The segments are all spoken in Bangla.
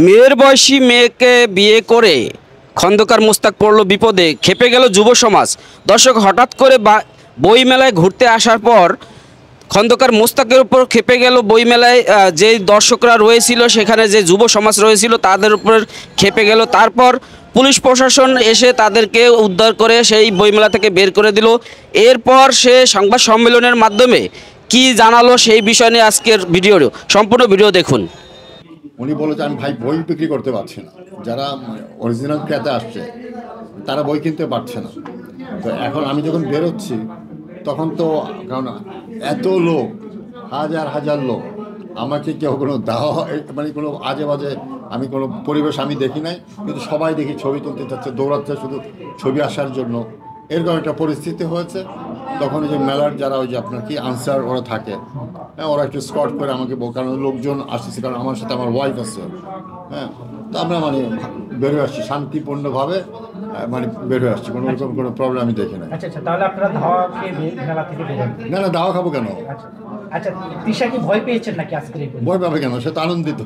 মেয়ের বয়সী মেয়েকে বিয়ে করে খন্দকার মোস্তাক পড়ল বিপদে, খেপে গেল যুব সমাজ। দর্শক, হঠাৎ করে বইমেলায় ঘুরতে আসার পর খন্দকার মোস্তাকের উপর খেপে গেল বইমেলায় যে দর্শকরা রয়েছিল, সেখানে যে যুব সমাজ রয়েছিল তাদের উপর খেপে গেল। তারপর পুলিশ প্রশাসন এসে তাদেরকে উদ্ধার করে সেই বইমেলা থেকে বের করে দিল। এরপর সে সংবাদ সম্মেলনের মাধ্যমে কি জানালো সেই বিষয় নিয়ে আজকের ভিডিও, সম্পূর্ণ ভিডিও দেখুন। উনি বলেছে আমি ভাই বই বিক্রি করতে পারছি না, যারা অরিজিনাল ক্রেতা আসছে তারা বই কিনতে পারছে না। তো এখন আমি যখন বেরোচ্ছি তখন তো কারণ এত লোক, হাজার হাজার লোক, আমাকে কেউ কোনো দাওয়া মানে কোনো আজে বাজে আমি কোনো পরিবেশ আমি দেখি নাই, কিন্তু সবাই দেখি ছবি তুলতে চাচ্ছে, দৌড়াচ্ছে শুধু ছবি আসার জন্য। এরকম একটা পরিস্থিতি হয়েছে। তখন ওই যে মেলার যারা ওই যে আপনার কি আনসার ওরা থাকে, হ্যাঁ, ওরা একটু স্কট করে আমাকে কারণ লোকজন আসতেছে, কারণ আমার সাথে আমার ওয়াইফ আছে, হ্যাঁ। তো আমরা মানে বেরোয় আসছি শান্তিপূর্ণভাবে, মানে বেরোয় আসছি, কোনো রকম কোনো প্রবলেম আমি দেখি না। আচ্ছা, তাহলে আপনারা ধাওয়া খেয়ে মেলা থেকে বেরোন? না না, দাওয়া খাবো কেন? আচ্ছা, তৃষা কি ভয় পেয়েছেন নাকি আজকের? ভয় পাবে কেন? সে তো আনন্দিত।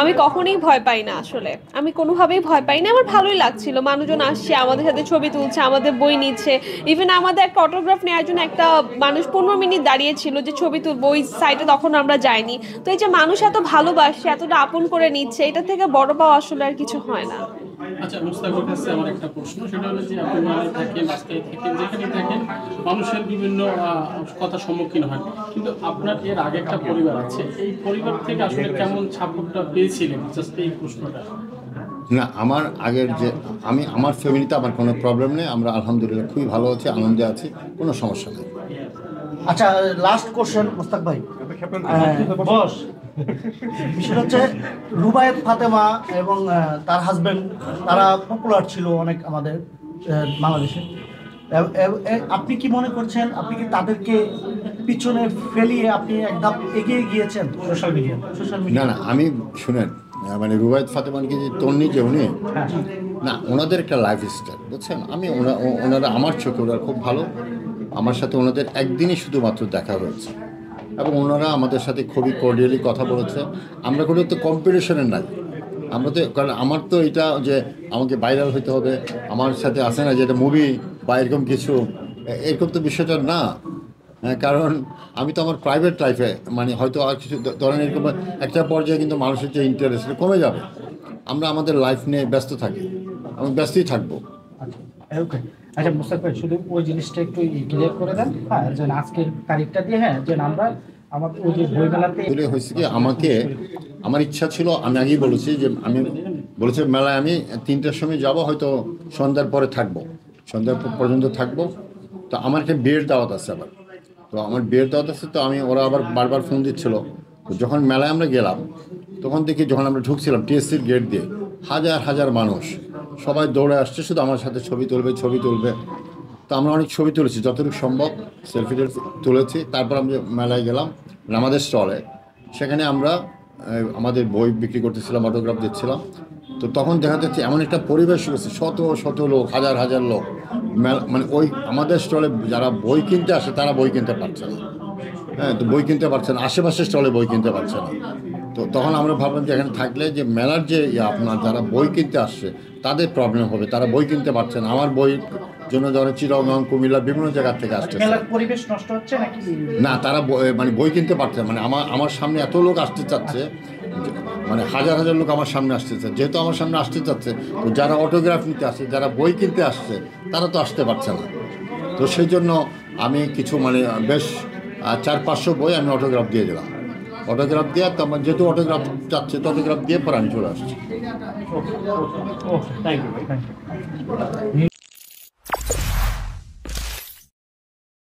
আমি কখনোই ভয় পাই না, আসলে আমি কোনোভাবেই ভয় পাই না। আমার ভালোই লাগছিল, মানুষজন আসছে, আমাদের সাথে ছবি তুলছে, আমাদের বই নিচ্ছে। ইভেন আমাদের একটা অটোগ্রাফ নেওয়ার জন্য একটা মানুষ 15 মিনিট দাঁড়িয়েছিল যে ছবি তুলবো, ওই সাইটে তখন আমরা যাইনি। তো এই যে মানুষ এত ভালোবাসছে, এতটা আপন করে নিচ্ছে, এটা থেকে বড় পাওয়া আসলে আর কিছু হয় না। আচ্ছা, মুস্তাকের কাছে আমার একটা প্রশ্ন, সেটা হলো যে আপনি মানে থাকেন, রাস্তায় থাকেন, যেখানে থাকেন মানুষের বিভিন্ন কথার সম্মুখীন হয়, কিন্তু আপনার এর আগে একটা পরিবার আছে, এই পরিবার থেকে আসলে কেমন সাপোর্টটা পেয়েছিলেন? জাস্ট এই প্রশ্নটা। না, আমার আগের যে আমার ফ্যামিলিতে আমার কোনো প্রবলেম নেই, আমরা আলহামদুলিল্লাহ খুবই ভালো আছি, আনন্দে আছি, কোনো সমস্যা নেই। আচ্ছা, লাস্ট কোশ্চেন মুস্তাক ভাই, বস, বিষয় হচ্ছে রুবায়েত ফাতেমা এবং তার হাজবেন্ড, তারা পপুলার ছিল অনেক আমাদের বাংলাদেশে। আপনি কি মনে করছেন, আপনি কি তাদেরকে পিছনে ফেলিয়ে আপনি এক ধাপ এগিয়ে গিয়েছেন সোশ্যাল মিডিয়া? না না, আমি শুনেন, মানে রুবায়েত ফাতেমাকে যে তন্নি যে উনি, না, ওনাদের একটা লাইফ স্টাইল বুঝছেন। আমি ওনারা আমার চোখে ওনারা খুব ভালো। আমার সাথে ওনাদের একদিনই শুধুমাত্র দেখা হয়েছে এবং ওনারা আমাদের সাথে খুবই কর্ডিয়ালি কথা বলেছে। আমরা কোনো তো কম্পিটিশনের নাই, আমরা তো, কারণ আমার তো এটা যে আমাকে ভাইরাল হতে হবে, আমার সাথে আসে না যে এটা মুভি বা এরকম কিছু, এরকম তো বিষয়টা না। কারণ আমি তো আমার প্রাইভেট লাইফে মানে হয়তো আর কিছু ধরেন এরকম একটা পর্যায়ে কিন্তু মানুষের যে ইন্টারেস্ট কমে যাবে। আমরা আমাদের লাইফ নিয়ে ব্যস্ত থাকি, আমি ব্যস্তই থাকবো। ওকে, আচ্ছা মুস্তাক ভাই, শুধু ওই জিনিসটা একটু ক্লিয়ার করে দেন, হ্যাঁ, যেন আজকের তারিখটা দিয়ে, হ্যাঁ, যেন আমরা আমাদের ওই যে বইমেলাতে হয়েছে কি, আমাকে আমার ইচ্ছা ছিল, আমি আগেই বলেছি যে আমি বলেছি মেলায় আমি 3টার সময় যাব, হয়তো সন্ধ্যার পরে থাকবো, সন্ধ্যা পর্যন্ত থাকবো। তো আমার একটা বিয়ের দাওয়াত আছে আবার, তো আমার বিয়ের দাওয়াত আছে, তো ওরা আবার বারবার ফোন দিচ্ছিল। তো যখন মেলায় আমরা গেলাম তখন দেখি, যখন আমরা ঢুকছিলাম টিএসসির গেট দিয়ে, হাজার হাজার মানুষ সবাই দৌড়ে আসছে, শুধু আমার সাথে ছবি তুলবে। তো আমরা অনেক ছবি তুলেছি, যতটুকু সম্ভব সেলফি তুলেছি। তারপর আমি মেলায় গেলাম আমাদের স্টলে, সেখানে আমরা আমাদের বই বিক্রি করতেছিলাম, অটোগ্রাফ দিচ্ছিলাম। তো তখন দেখা যাচ্ছে এমন একটা পরিবেশ রয়েছে, শত শত লোক, হাজার হাজার লোক, মানে ওই আমাদের স্টলে যারা বই কিনতে আসে তারা বই কিনতে পারছে না, হ্যাঁ, তো বই কিনতে পারছে না, আশেপাশের স্টলে বই কিনতে পারছে না। তো তখন আমরা ভাবলাম যে এখানে থাকলে যে মেলার যে আপনার যারা বই কিনতে আসছে তাদের প্রবলেম হবে, তারা বই কিনতে পারছে না। আমার বই জন্য ধরেন চিটাগাং, কুমিল্লা, বিভিন্ন জায়গা থেকে আসছে, পরিবেশ নষ্ট হচ্ছে নাকি না, তারা মানে বই কিনতে পারছে, মানে আমার সামনে এত লোক আসতে চাচ্ছে, মানে হাজার হাজার লোক আমার সামনে আসতে চাচ্ছে। যেহেতু আমার সামনে আসতে চাচ্ছে, তো যারা অটোগ্রাফ নিতে আসছে, যারা বই কিনতে আসছে, তারা তো আসতে পারছে না। তো সেই জন্য আমি কিছু মানে বেশ 400-500 বই আমি অটোগ্রাফ দিয়ে দিলাম। অটোগ্রাফ দিয়ে, তো আমার যেহেতু অটোগ্রাফ চাচ্ছে, তো অটোগ্রাফ দিয়ে পরে আমি চলে আসছি।